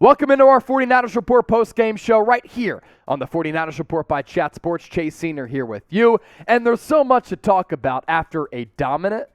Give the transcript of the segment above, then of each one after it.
Welcome into our 49ers Report post-game show right here on the 49ers Report by Chat Sports. Chase Senior here with you. And there's so much to talk about after a dominant,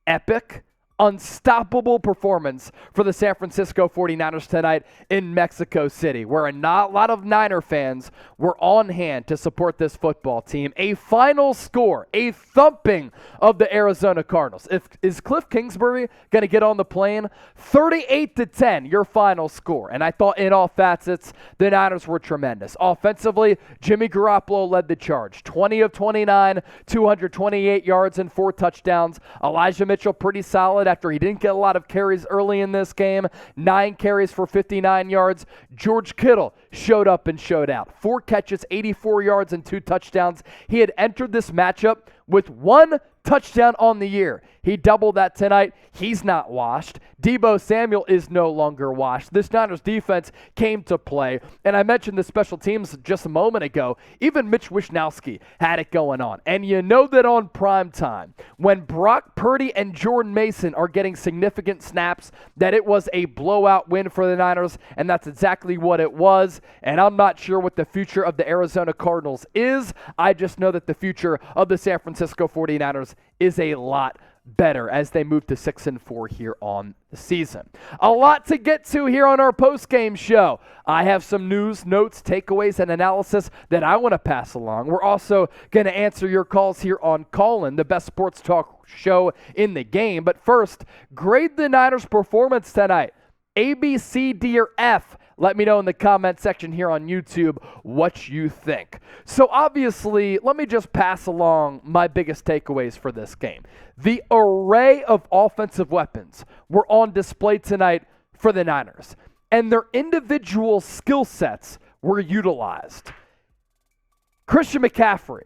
epic, unstoppable performance for the San Francisco 49ers tonight in Mexico City, where a lot of Niner fans were on hand to support this football team. A final score, a thumping of the Arizona Cardinals. Is Cliff Kingsbury going to get on the plane? 38-10, your final score. And I thought in all facets, the Niners were tremendous. Offensively, Jimmy Garoppolo led the charge. 20 of 29, 228 yards and 4 touchdowns. Elijah Mitchell pretty solid after he didn't get a lot of carries early in this game. 9 carries for 59 yards. George Kittle showed up and showed out. 4 catches, 84 yards, and 2 touchdowns. He had entered this matchup with 1 touchdown on the year. He doubled that tonight. He's not washed. Deebo Samuel is no longer washed. This Niners defense came to play. And I mentioned the special teams just a moment ago. Even Mitch Wishnowsky had it going on. And you know that on prime time, when Brock Purdy and Jordan Mason are getting significant snaps, that it was a blowout win for the Niners. And that's exactly what it was. And I'm not sure what the future of the Arizona Cardinals is. I just know that the future of the San Francisco 49ers is a lot better as they move to 6-4 here on the season. A lot to get to here on our post-game show. I have some news, notes, takeaways, and analysis that I want to pass along. We're also going to answer your calls here on Callin, the best sports talk show in the game. But first, grade the Niners' performance tonight. A, B, C, D, or F? Let me know in the comment section here on YouTube what you think. So obviously, let me just pass along my biggest takeaways for this game. The array of offensive weapons were on display tonight for the Niners, and their individual skill sets were utilized. Christian McCaffrey,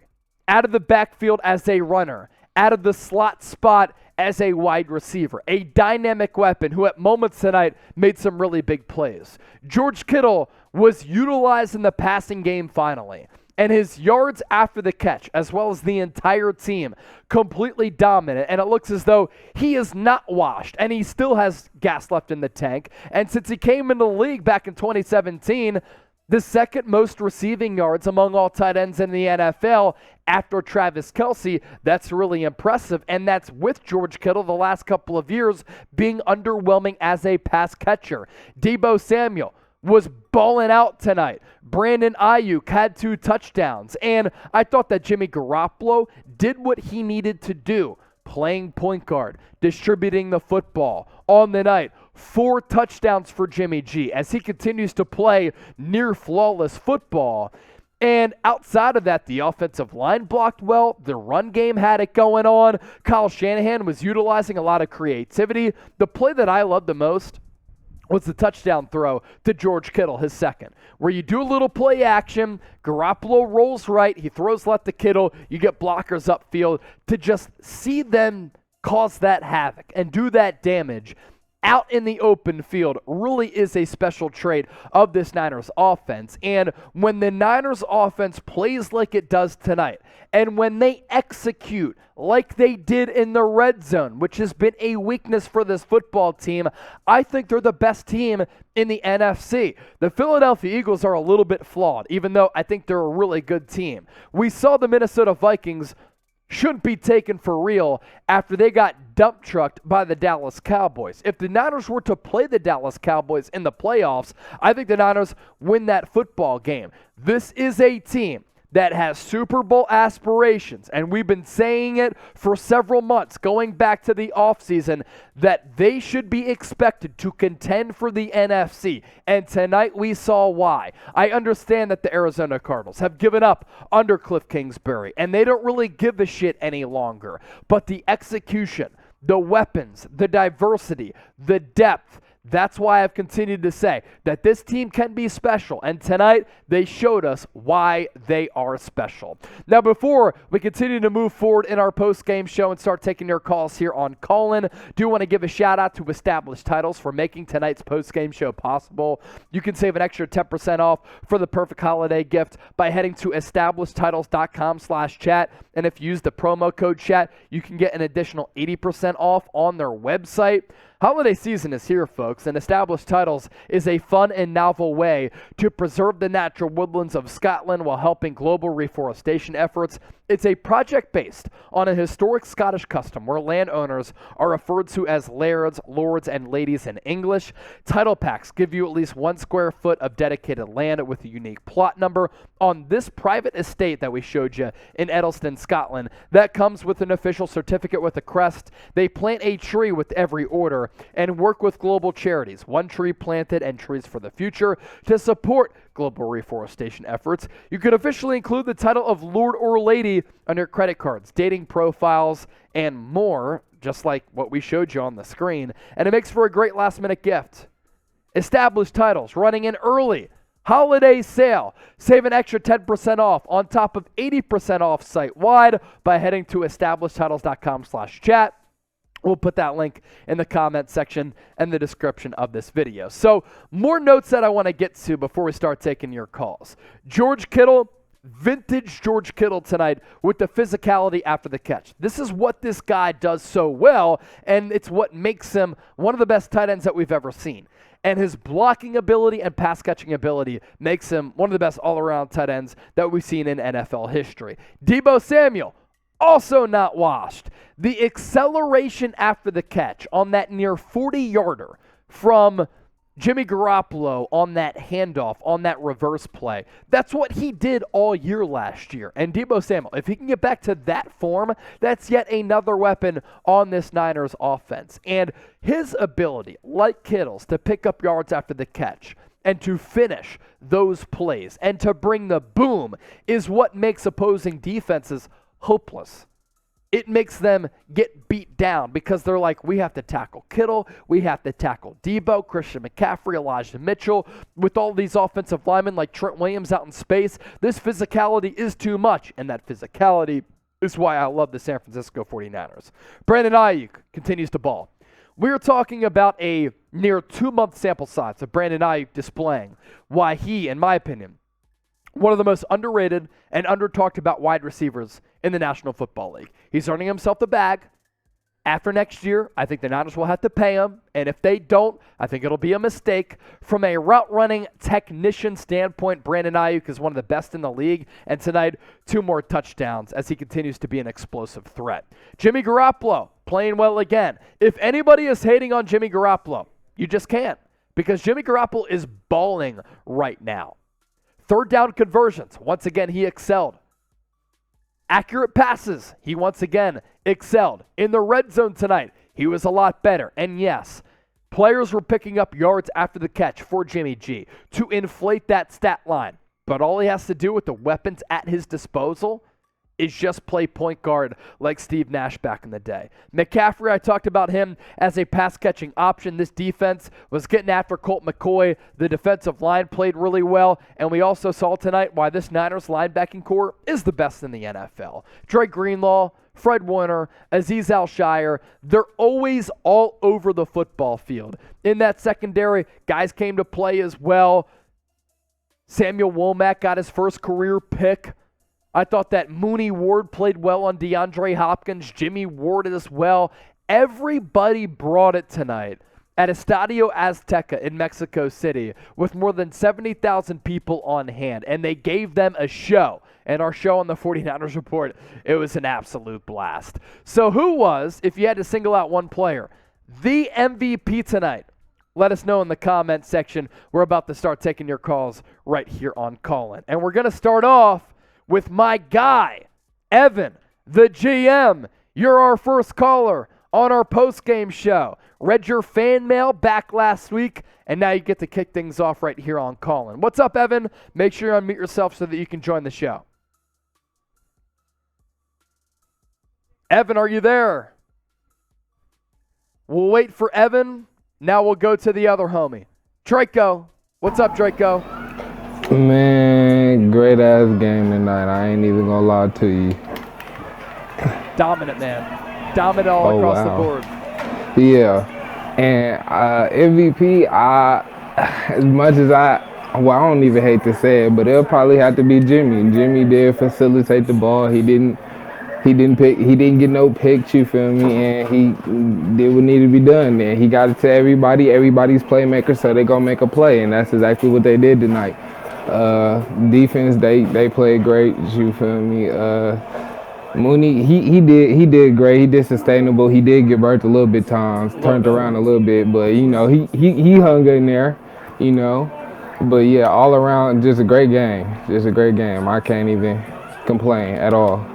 out of the backfield as a runner, out of the slot spot as a wide receiver, a dynamic weapon who at moments tonight made some really big plays. George Kittle was utilized in the passing game finally, and his yards after the catch, as well as the entire team, completely dominant, and it looks as though he is not washed, and he still has gas left in the tank. And since he came into the league back in 2017, the second most receiving yards among all tight ends in the NFL after Travis Kelce. That's really impressive, and that's with George Kittle the last couple of years being underwhelming as a pass catcher. Deebo Samuel was balling out tonight. Brandon Aiyuk had 2 touchdowns, and I thought that Jimmy Garoppolo did what he needed to do, playing point guard, distributing the football on the night. 4 touchdowns for Jimmy G as he continues to play near flawless football. And outside of that, the offensive line blocked well. The run game had it going on. Kyle Shanahan was utilizing a lot of creativity. The play that I loved the most was the touchdown throw to George Kittle, his second, where you do a little play action, Garoppolo rolls right, he throws left to Kittle, you get blockers upfield. To just see them cause that havoc and do that damage out in the open field really is a special trait of this Niners offense. And when the Niners offense plays like it does tonight, and when they execute like they did in the red zone, which has been a weakness for this football team, I think they're the best team in the NFC. The Philadelphia Eagles are a little bit flawed, even though I think they're a really good team. We saw the Minnesota Vikings shouldn't be taken for real after they got dump trucked by the Dallas Cowboys. If the Niners were to play the Dallas Cowboys in the playoffs, I think the Niners win that football game. This is a team that has Super Bowl aspirations, and we've been saying it for several months, going back to the offseason, that they should be expected to contend for the NFC, and tonight we saw why. I understand that the Arizona Cardinals have given up under Cliff Kingsbury, and they don't really give a shit any longer, but the execution, the weapons, the diversity, the depth, that's why I've continued to say that this team can be special, and tonight they showed us why they are special. Now, before we continue to move forward in our post-game show and start taking your calls here on Callin, do want to give a shout-out to Established Titles for making tonight's post-game show possible. You can save an extra 10% off for the perfect holiday gift by heading to establishedtitles.com/chat, and if you use the promo code chat, you can get an additional 80% off on their website. Holiday season is here, folks, and Established Titles is a fun and novel way to preserve the natural woodlands of Scotland while helping global reforestation efforts. It's a project based on a historic Scottish custom where landowners are referred to as lairds, lords, and ladies in English. Title packs give you at least 1 square foot of dedicated land with a unique plot number. On this private estate that we showed you in Edelston, Scotland, that comes with an official certificate with a crest. They plant a tree with every order and work with global charities, One Tree Planted and Trees for the Future, to support global reforestation efforts. You can officially include the title of Lord or Lady on your credit cards, dating profiles, and more, just like what we showed you on the screen, and it makes for a great last-minute gift. Established Titles running in early holiday sale. Save an extra 10% off on top of 80% off site-wide by heading to establishedtitles.com/chat. We'll put that link in the comment section and the description of this video. So, more notes that I want to get to before we start taking your calls. George Kittle, vintage George Kittle tonight with the physicality after the catch. This is what this guy does so well, and it's what makes him one of the best tight ends that we've ever seen. And his blocking ability and pass catching ability makes him one of the best all-around tight ends that we've seen in NFL history. Deebo Samuel, also not washed. The acceleration after the catch on that near 40-yarder from Jimmy Garoppolo on that handoff, on that reverse play, that's what he did all year last year. And Deebo Samuel, if he can get back to that form, that's yet another weapon on this Niners offense. And his ability, like Kittle's, to pick up yards after the catch and to finish those plays and to bring the boom is what makes opposing defenses hopeless. It makes them get beat down because they're like, we have to tackle Kittle, we have to tackle Deebo, Christian McCaffrey, Elijah Mitchell. With all these offensive linemen like Trent Williams out in space, this physicality is too much, and that physicality is why I love the San Francisco 49ers. Brandon Aiyuk continues to ball. We're talking about a near 2-month sample size of Brandon Aiyuk displaying why he, in my opinion, one of the most underrated and under-talked about wide receivers in the National Football League. He's earning himself the bag. After next year, I think the Niners will have to pay him, and if they don't, I think it'll be a mistake. From a route-running technician standpoint, Brandon Aiyuk is one of the best in the league, and tonight, 2 more touchdowns as he continues to be an explosive threat. Jimmy Garoppolo, playing well again. If anybody is hating on Jimmy Garoppolo, you just can't, because Jimmy Garoppolo is balling right now. 3rd down conversions, once again, he excelled. Accurate passes, he once again excelled. In the red zone tonight, he was a lot better. And yes, players were picking up yards after the catch for Jimmy G to inflate that stat line. But all he has to do with the weapons at his disposal is just play point guard like Steve Nash back in the day. McCaffrey, I talked about him as a pass-catching option. This defense was getting after Colt McCoy. The defensive line played really well, and we also saw tonight why this Niners linebacking core is the best in the NFL. Dre Greenlaw, Fred Warner, Azeez Al-Shire, they're always all over the football field. In that secondary, guys came to play as well. Samuel Womack got his first career pick. I thought that Mooney Ward played well on DeAndre Hopkins, Jimmy Ward as well. Everybody brought it tonight at Estadio Azteca in Mexico City with more than 70,000 people on hand, and they gave them a show. And our show on the 49ers Report, it was an absolute blast. So who was, if you had to single out one player, the MVP tonight? Let us know in the comment section. We're about to start taking your calls right here on Callin'. And we're going to start off with my guy, Evan, the GM. You're our first caller on our post-game show. Read your fan mail back last week, and now you get to kick things off right here on Callin'. What's up, Evan? Make sure you unmute yourself so that you can join the show. Evan, are you there? We'll wait for Evan. Now we'll go to the other homie, Draco. What's up, Draco? Man, great ass game tonight. I ain't even gonna lie to you. Dominant, man. Dominant all across the board. Yeah. And MVP, as much as I don't even hate to say it, but it'll probably have to be Jimmy. Jimmy did facilitate the ball. He didn't He didn't get no picks, you feel me? And he did what needed to be done. And he got it to everybody's playmaker, so they gonna make a play, and that's exactly what they did tonight. Defense, they played great, you feel me? Mooney, he did great. He did sustainable. He did get burnt a little bit times, turned around a little bit, but you know he hung in there, you know. But yeah, all around, just a great game. Just a great game. I can't even complain at all.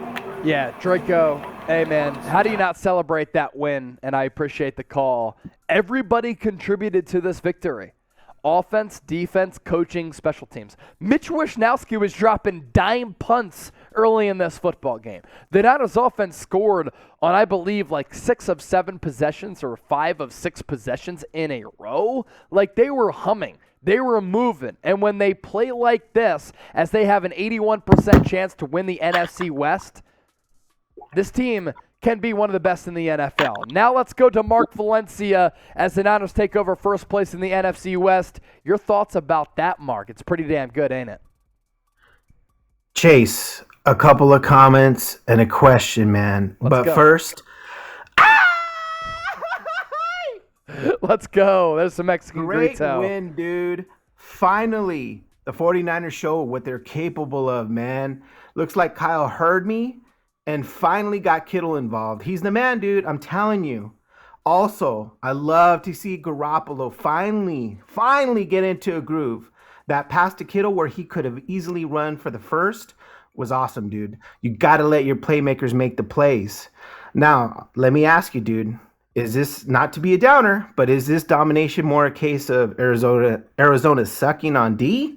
Yeah, Draco, hey man, how do you not celebrate that win? And I appreciate the call. Everybody contributed to this victory. Offense, defense, coaching, special teams. Mitch Wishnowsky was dropping dime punts early in this football game. The Niners offense scored on, I believe, like 6 of 7 possessions or 5 of 6 possessions in a row. Like, they were humming. They were moving. And when they play like this, as they have an 81% chance to win the NFC West, this team can be one of the best in the NFL. Now let's go to Mark Valencia as the Niners take over first place in the NFC West. Your thoughts about that, Mark? It's pretty damn good, ain't it? Chase, a couple of comments and a question, man. Let's go. First, let's go. There's some Mexican great greeto. win, dude. Finally, the 49ers show what they're capable of, man. Looks like Kyle heard me and finally got Kittle involved. He's the man, dude. I'm telling you. Also, I love to see Garoppolo finally get into a groove. That pass to Kittle where he could have easily run for the first was awesome, dude. You got to let your playmakers make the plays. Now, let me ask you, dude. Is this, not to be a downer, but is this domination more a case of Arizona sucking on D?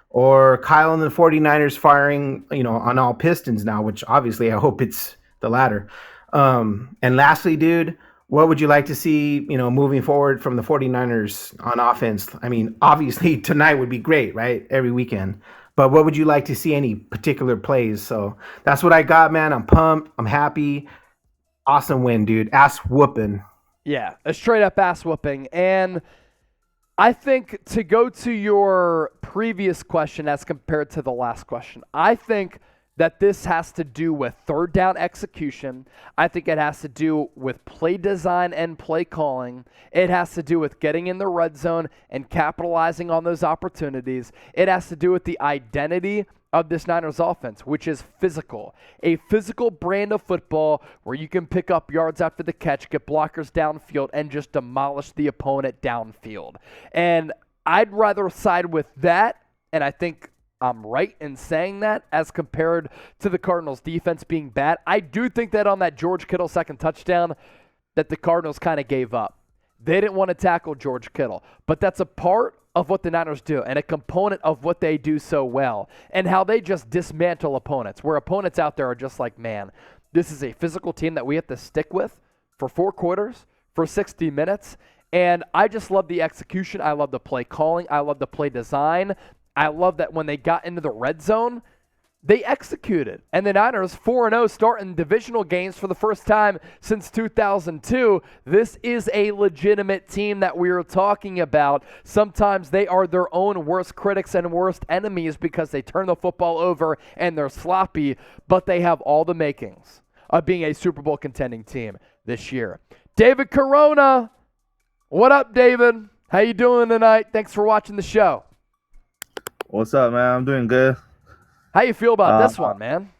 Or Kyle and the 49ers firing, on all pistons now, which obviously I hope it's the latter. And lastly, dude, what would you like to see, moving forward from the 49ers on offense? I mean, obviously tonight would be great, right? Every weekend. But what would you like to see, any particular plays? So that's what I got, man. I'm pumped. I'm happy. Awesome win, dude. Ass whooping. Yeah, a straight up ass whooping. And I think, to go to your previous question as compared to the last question, I think that this has to do with third down execution. I think it has to do with play design and play calling. It has to do with getting in the red zone and capitalizing on those opportunities. It has to do with the identity of this Niners offense, which is physical. A physical brand of football where you can pick up yards after the catch, get blockers downfield, and just demolish the opponent downfield. And I'd rather side with that, and I think I'm right in saying that, as compared to the Cardinals' defense being bad. I do think that on that George Kittle second touchdown, that the Cardinals kind of gave up. They didn't want to tackle George Kittle, but that's a part of what the Niners do and a component of what they do so well, and how they just dismantle opponents, where opponents out there are just like, man, this is a physical team that we have to stick with for 4 quarters, for 60 minutes. And I just love the execution. I love the play calling. I love the play design. I love that when they got into the red zone, they executed. And the Niners, 4-0, start in divisional games for the first time since 2002. This is a legitimate team that we are talking about. Sometimes they are their own worst critics and worst enemies because they turn the football over and they're sloppy, but they have all the makings of being a Super Bowl contending team this year. David Corona, what up, David? How you doing tonight? Thanks for watching the show. What's up, man? I'm doing good. How you feel about this one, man?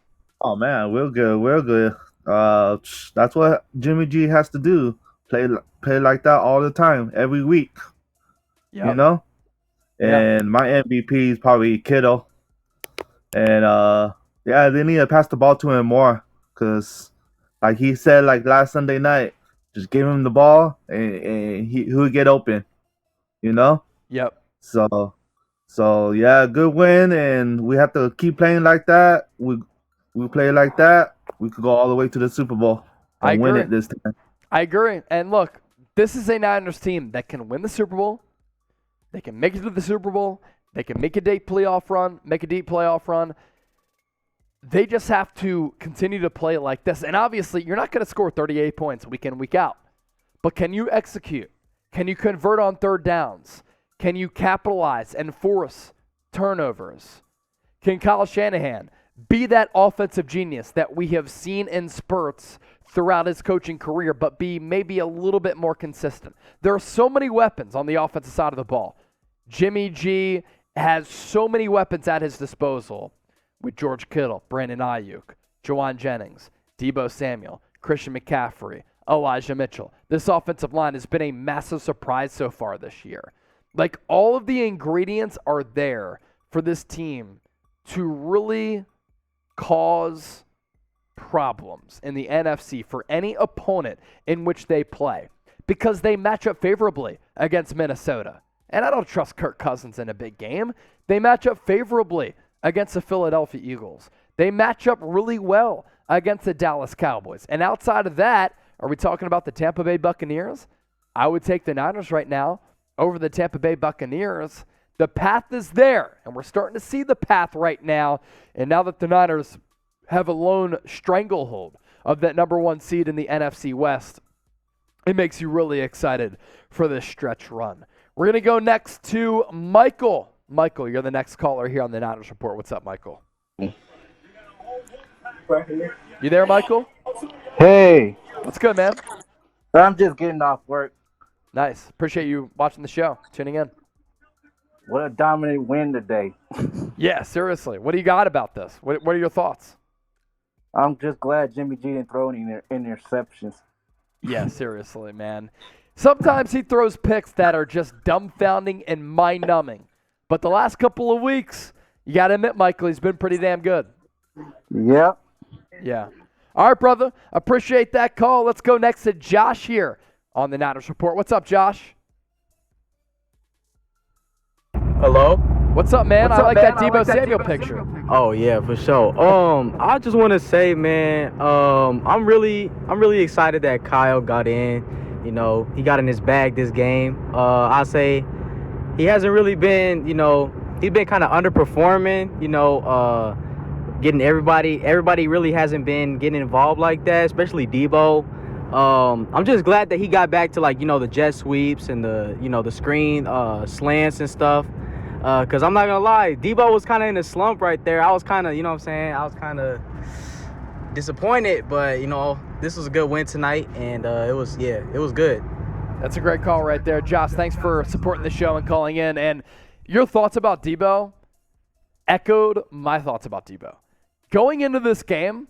Oh man, we're good. We're good. That's what Jimmy G has to do. Play like that all the time, every week. Yep. You know? And my MVP is probably Kittle. And yeah, they need to pass the ball to him more, because like he said, like last Sunday night, just give him the ball and he would get open. You know? Yep. So yeah, good win, and we have to keep playing like that. We play like that, we could go all the way to the Super Bowl and win it this time. I agree. And look, this is a Niners team that can win the Super Bowl. They can make it to the Super Bowl. They can make a deep playoff run. They just have to continue to play like this. And obviously, you're not going to score 38 points week in, week out. But can you execute? Can you convert on third downs? Can you capitalize and force turnovers? Can Kyle Shanahan be that offensive genius that we have seen in spurts throughout his coaching career, but be maybe a little bit more consistent. There are so many weapons on the offensive side of the ball. Jimmy G has so many weapons at his disposal with George Kittle, Brandon Aiyuk, Juwan Jennings, Deebo Samuel, Christian McCaffrey, Elijah Mitchell. This offensive line has been a massive surprise so far this year. Like, all of the ingredients are there for this team to really cause problems in the NFC for any opponent in which they play, because they match up favorably against Minnesota. And I don't trust Kirk Cousins in a big game. They match up favorably against the Philadelphia Eagles. They match up really well against the Dallas Cowboys. And outside of that, are we talking about the Tampa Bay Buccaneers? I would take the Niners right now over the Tampa Bay Buccaneers. The path is there, and we're starting to see the path right now. And now that the Niners have a lone stranglehold of that number one seed in the NFC West, it makes you really excited for this stretch run. We're going to go next to Michael. Michael, you're the next caller here on the Niners Report. What's up, Michael? You there, Michael? Hey. What's good, man? I'm just getting off work. Nice. Appreciate you watching the show, tuning in. What a dominant win today. Yeah, seriously. What do you got about this? What are your thoughts? I'm just glad Jimmy G didn't throw any interceptions. Yeah, seriously, man. Sometimes he throws picks that are just dumbfounding and mind-numbing. But the last couple of weeks, you got to admit, Michael, he's been pretty damn good. Yep. Yeah. All right, brother. Appreciate that call. Let's go next to Josh here on the Niners Report. What's up, Josh? Hello? What's up, man? I like that Deebo Samuel picture. Oh yeah, for sure. I just want to say, man, I'm really excited that Kyle got in. You know, he got in his bag this game. I say he hasn't really been, he's been kind of underperforming. Getting everybody really hasn't been getting involved like that, especially Deebo. I'm just glad that he got back to the jet sweeps and the screen slants and stuff. Because I'm not going to lie, Deebo was kind of in a slump right there. I was kind of, I was kind of disappointed. But, this was a good win tonight, and it was good. That's a great call right there. Josh, thanks for supporting the show and calling in. And your thoughts about Deebo echoed my thoughts about Deebo. Going into this game,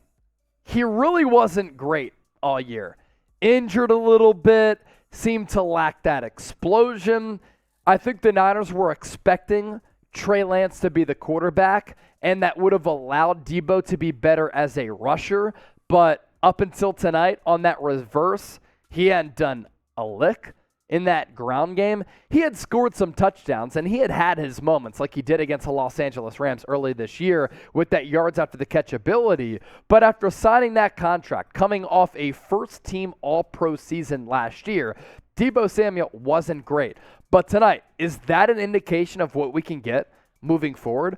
he really wasn't great all year. Injured a little bit, seemed to lack that explosion. I think the Niners were expecting Trey Lance to be the quarterback, and that would have allowed Deebo to be better as a rusher. But up until tonight, on that reverse, he hadn't done a lick in that ground game. He had scored some touchdowns, and he had his moments like he did against the Los Angeles Rams early this year with that yards after the catch ability. But after signing that contract, coming off a first-team All-Pro season last year, Deebo Samuel wasn't great. But tonight, is that an indication of what we can get moving forward?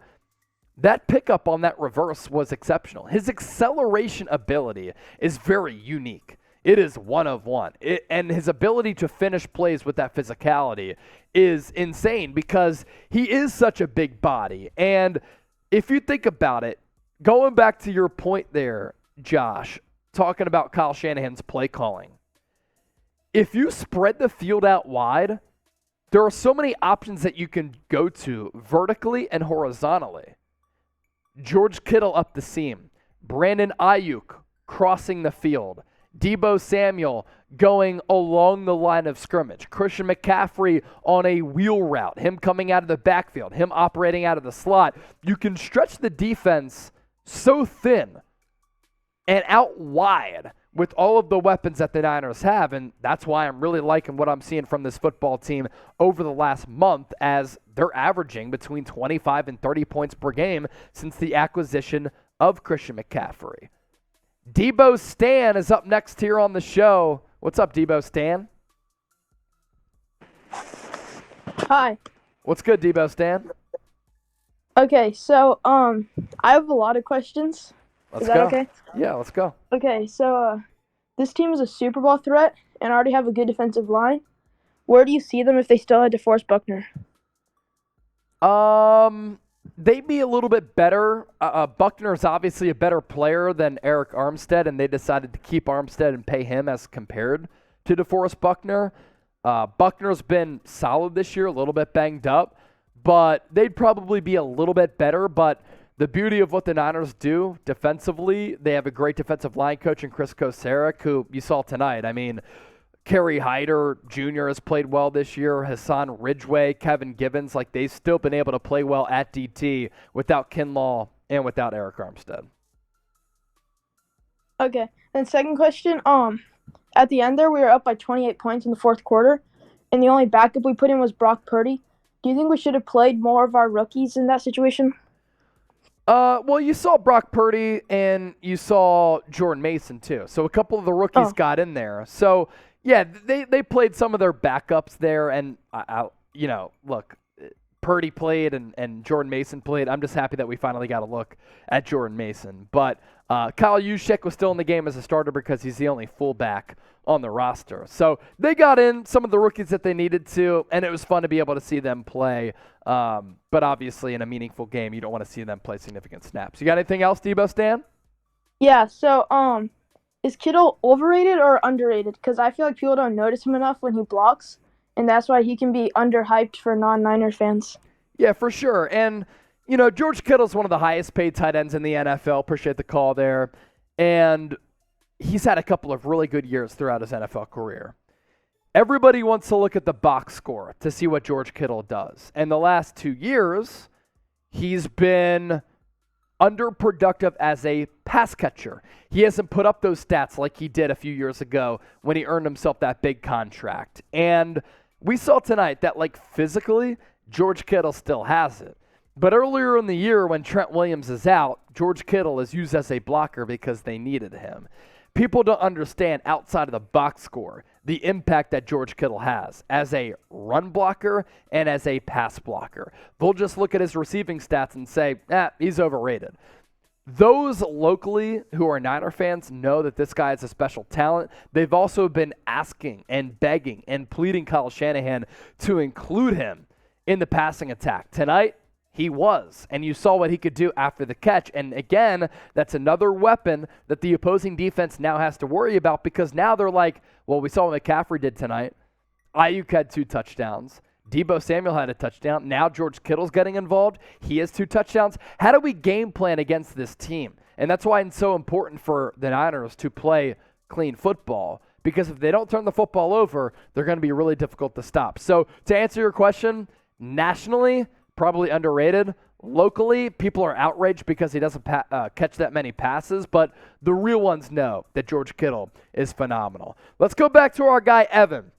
That pickup on that reverse was exceptional. His acceleration ability is very unique. It is one of one. And his ability to finish plays with that physicality is insane because he is such a big body. And if you think about it, going back to your point there, Josh, talking about Kyle Shanahan's play calling, if you spread the field out wide, there are so many options that you can go to vertically and horizontally. George Kittle up the seam, Brandon Aiyuk crossing the field, Deebo Samuel going along the line of scrimmage, Christian McCaffrey on a wheel route, him coming out of the backfield, him operating out of the slot. You can stretch the defense so thin and out wide with all of the weapons that the Niners have, and that's why I'm really liking what I'm seeing from this football team over the last month, as they're averaging between 25 and 30 points per game since the acquisition of Christian McCaffrey. Deebo Stan is up next here on the show. What's up, Deebo Stan? Hi. What's good, Deebo Stan? Okay, so I have a lot of questions. Let's Is that go. okay? Yeah, let's go. Okay, so this team is a Super Bowl threat and already have a good defensive line. Where do you see them if they still had DeForest Buckner? they'd be a little bit better. Buckner's obviously a better player than Eric Armstead, and they decided to keep Armstead and pay him as compared to DeForest Buckner. Buckner's been solid this year, a little bit banged up, but they'd probably be a little bit better. But the beauty of what the Niners do defensively, they have a great defensive line coach in Chris Kocurek, who you saw tonight. I mean, Kerry Hyder Jr. has played well this year. Hassan Ridgeway, Kevin Givens, like they've still been able to play well at DT without Kinlaw and without Eric Armstead. Okay. And second question, at the end there, we were up by 28 points in the fourth quarter, and the only backup we put in was Brock Purdy. Do you think we should have played more of our rookies in that situation? Well, you saw Brock Purdy and you saw Jordan Mason too. So a couple of the rookies got in there. So yeah, they played some of their backups there, and look, Purdy played and Jordan Mason played. I'm just happy that we finally got a look at Jordan Mason. But Kyle Juszczyk was still in the game as a starter because he's the only fullback on the roster. So they got in some of the rookies that they needed to, and it was fun to be able to see them play. But obviously in a meaningful game, you don't want to see them play significant snaps. You got anything else, Deebo, Stan? Yeah, so is Kittle overrated or underrated? Because I feel like people don't notice him enough when he blocks, and that's why he can be underhyped for non-Niner fans. Yeah, for sure. And, George Kittle's one of the highest paid tight ends in the NFL. Appreciate the call there. And he's had a couple of really good years throughout his NFL career. Everybody wants to look at the box score to see what George Kittle does. And the last 2 years, he's been underproductive as a pass catcher. He hasn't put up those stats like he did a few years ago when he earned himself that big contract. And we saw tonight that, physically, George Kittle still has it. But earlier in the year when Trent Williams is out, George Kittle is used as a blocker because they needed him. People don't understand outside of the box score the impact that George Kittle has as a run blocker and as a pass blocker. They'll just look at his receiving stats and say, he's overrated. Those locally who are Niner fans know that this guy is a special talent. They've also been asking and begging and pleading Kyle Shanahan to include him in the passing attack. Tonight, he was, and you saw what he could do after the catch. And again, that's another weapon that the opposing defense now has to worry about, because now they're like, well, we saw what McCaffrey did tonight. Aiyuk had 2 touchdowns. Deebo Samuel had a touchdown. Now George Kittle's getting involved. He has 2 touchdowns. How do we game plan against this team? And that's why it's so important for the Niners to play clean football, because if they don't turn the football over, they're going to be really difficult to stop. So to answer your question, nationally, probably underrated. Locally, people are outraged because he doesn't catch that many passes, but the real ones know that George Kittle is phenomenal. Let's go back to our guy, Evan.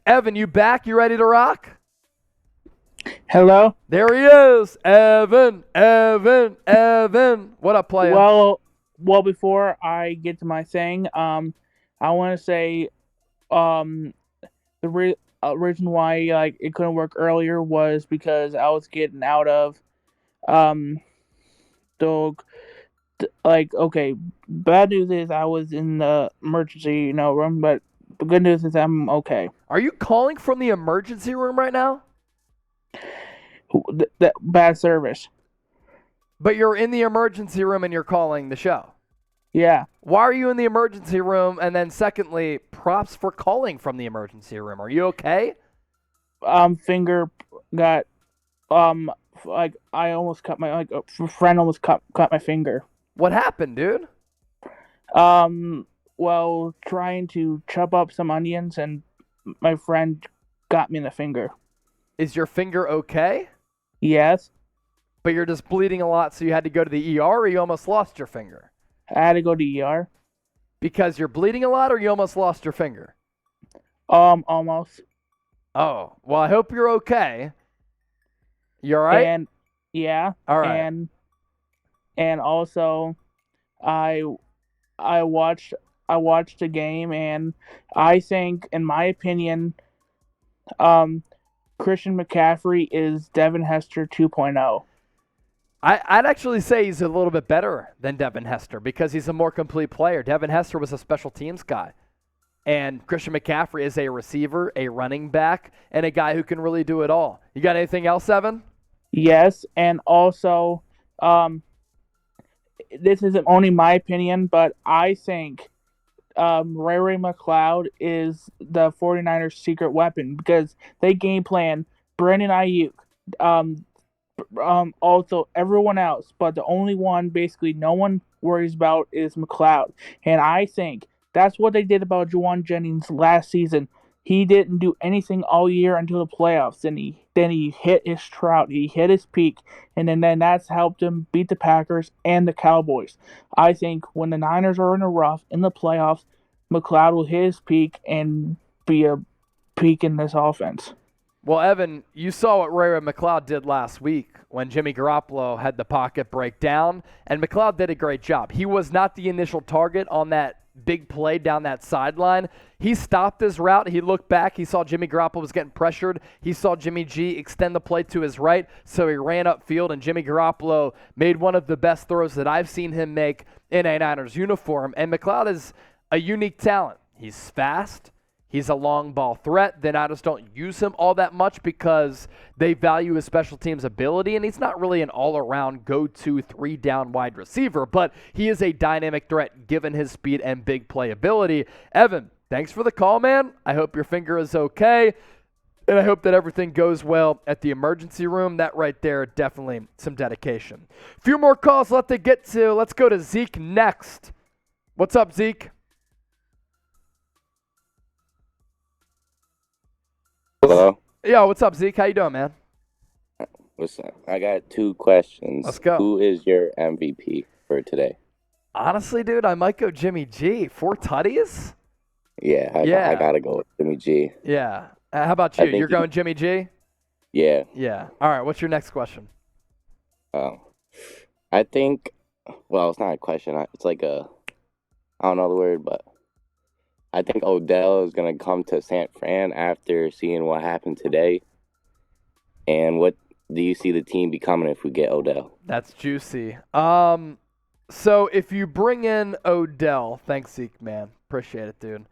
Evan, you back? You ready to rock? Hello? There he is. Evan. What up, player? Well, before I get to my thing, I want to say the reason why it couldn't work earlier was because I was getting out of okay, bad news is I was in the emergency room, but the good news is I'm okay. Are you calling from the emergency room right now? That bad service. But you're in the emergency room and you're calling the show. Yeah. Why are you in the emergency room? And then secondly, props for calling from the emergency room. Are you okay? Finger got I almost cut my a friend almost cut my finger. What happened, dude? Well, trying to chop up some onions and my friend got me in the finger. Is your finger okay? Yes. But you're just bleeding a lot, so you had to go to the ER, or you almost lost your finger? I had to go to ER. Because you're bleeding a lot, or you almost lost your finger? Almost. Oh, well, I hope you're okay. You all right? And yeah. All right. And also, I watched the game, and I think, in my opinion, Christian McCaffrey is Devin Hester 2.0. I'd actually say he's a little bit better than Devin Hester because he's a more complete player. Devin Hester was a special teams guy. And Christian McCaffrey is a receiver, a running back, and a guy who can really do it all. You got anything else, Evan? Yes, and also, um, this isn't only my opinion, but I think Ray McLeod is the 49ers' secret weapon because they game plan Brandon Aiyuk, um, also everyone else, but the only one basically no one worries about is McLeod. And I think that's what they did about Juwan Jennings last season. He didn't do anything all year until the playoffs, and he hit his trout, he hit his peak, and then that's helped him beat the Packers and the Cowboys. I think when the Niners are in a rough in the playoffs, McLeod will hit his peak and be a peak in this offense. Well, Evan, you saw what Ray McLeod did last week when Jimmy Garoppolo had the pocket break down, and McLeod did a great job. He was not the initial target on that big play down that sideline. He stopped his route. He looked back. He saw Jimmy Garoppolo was getting pressured. He saw Jimmy G extend the play to his right, so he ran upfield, and Jimmy Garoppolo made one of the best throws that I've seen him make in a Niners uniform. And McLeod is a unique talent. He's fast. He's a long ball threat. The Niners don't use him all that much because they value his special teams ability, and he's not really an all-around go-to three-down wide receiver, but he is a dynamic threat given his speed and big playability. Evan, thanks for the call, man. I hope your finger is okay, and I hope that everything goes well at the emergency room. That right there, definitely some dedication. A few more calls left to get to. Let's go to Zeke next. What's up, Zeke? Hello? Yo, what's up, Zeke? How you doing, man? What's up? I got 2 questions. Let's go. Who is your MVP for today? Honestly, dude, I might go Jimmy G. 4 tutties? Yeah, I gotta go with Jimmy G. Yeah. How about you? You're going Jimmy G? Yeah. Yeah. All right, what's your next question? I think, well, it's not a question. It's like I don't know the word, but I think Odell is going to come to San Fran after seeing what happened today. And what do you see the team becoming if we get Odell? That's juicy. So if you bring in Odell, thanks, Zeke, man. Appreciate it, dude.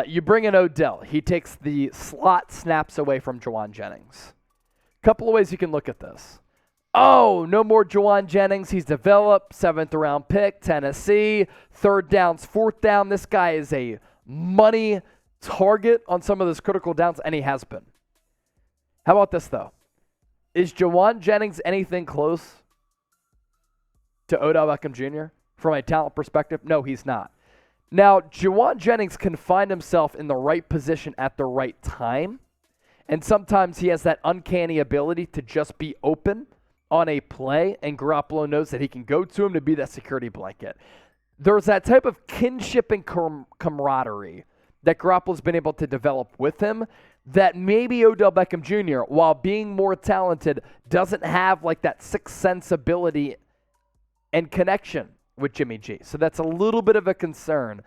You bring in Odell. He takes the slot snaps away from Juwan Jennings. Couple of ways you can look at this. Oh, no more Juwan Jennings. He's developed, 7th-round pick, Tennessee. 3rd downs, 4th down. This guy is a money target on some of those critical downs, and he has been. How about this, though? Is Juwan Jennings anything close to Odell Beckham Jr. from a talent perspective? No, he's not. Now, Juwan Jennings can find himself in the right position at the right time, and sometimes he has that uncanny ability to just be open on a play, and Garoppolo knows that he can go to him to be that security blanket. There's that type of kinship and camaraderie that Garoppolo's been able to develop with him that maybe Odell Beckham Jr., while being more talented, doesn't have like that sixth sense ability and connection with Jimmy G. So that's a little bit of a concern.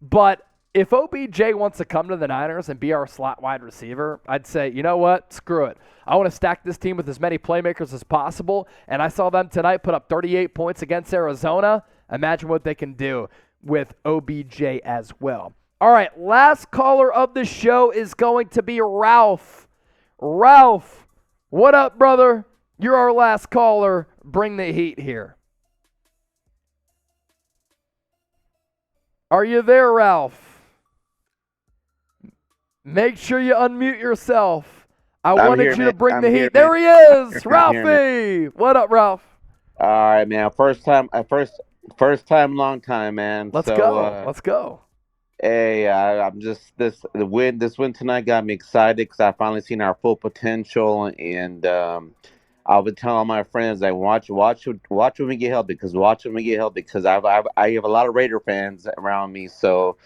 But if OBJ wants to come to the Niners and be our slot wide receiver, I'd say, you know what? Screw it. I want to stack this team with as many playmakers as possible, and I saw them tonight put up 38 points against Arizona. Imagine what they can do with OBJ as well. All right, last caller of the show is going to be Ralph. Ralph, what up, brother? You're our last caller. Bring the heat here. Are you there, Ralph? Make sure you unmute yourself. I wanted you to bring the heat. There he is, Ralphie. What up, Ralph? All right, man. First time, long time, man. Let's go. Let's go. Hey, I'm just this win tonight got me excited because I finally seen our full potential, and I've been telling my friends that watch when we get healthy, because I have a lot of Raider fans around me, so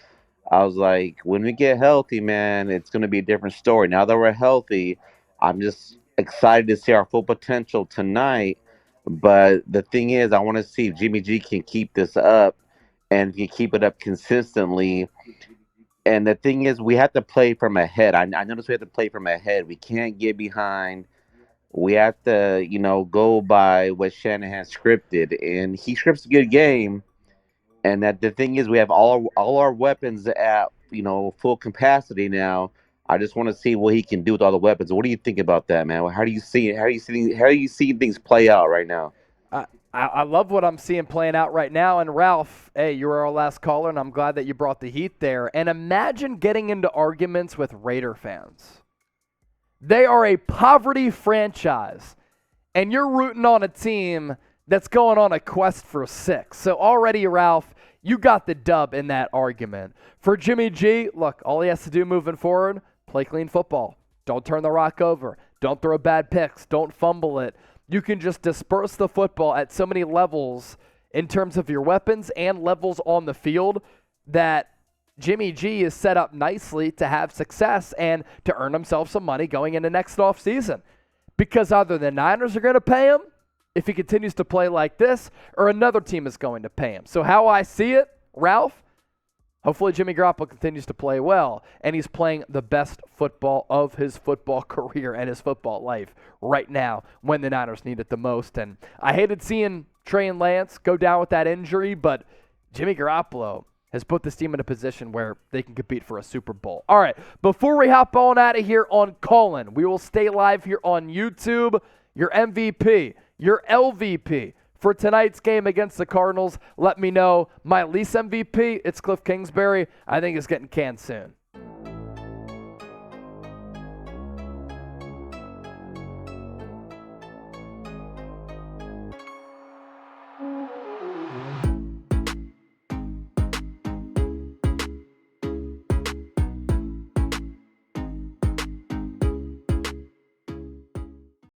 I was like, when we get healthy, man, it's gonna be a different story. Now that we're healthy, I'm just excited to see our full potential tonight. But the thing is, I want to see if Jimmy G can keep this up and can keep it up consistently. And the thing is, we have to play from ahead. I noticed we have to play from ahead. We can't get behind. We have to, go by what Shanahan scripted, and he scripts a good game. And that the thing is, we have all our weapons at full capacity now. I just want to see what he can do with all the weapons. What do you think about that, man? How do you see it? How do you see things play out right now? I love what I'm seeing playing out right now. And Ralph, hey, you were our last caller, and I'm glad that you brought the heat there. And imagine getting into arguments with Raider fans. They are a poverty franchise, and you're rooting on a team that's going on a quest for 6. So already, Ralph, you got the dub in that argument. For Jimmy G, look, all he has to do moving forward, play clean football. Don't turn the rock over. Don't throw bad picks. Don't fumble it. You can just disperse the football at so many levels in terms of your weapons and levels on the field that Jimmy G is set up nicely to have success and to earn himself some money going into next offseason. Because either the Niners are going to pay him if he continues to play like this, or another team is going to pay him. So how I see it, Ralph, hopefully Jimmy Garoppolo continues to play well, and he's playing the best football of his football career and his football life right now when the Niners need it the most. And I hated seeing Trey and Lance go down with that injury, but Jimmy Garoppolo has put this team in a position where they can compete for a Super Bowl. All right, before we hop on out of here on Callin, we will stay live here on YouTube. Your MVP, your LVP for tonight's game against the Cardinals. Let me know. My least MVP, it's Cliff Kingsbury. I think it's getting canned soon.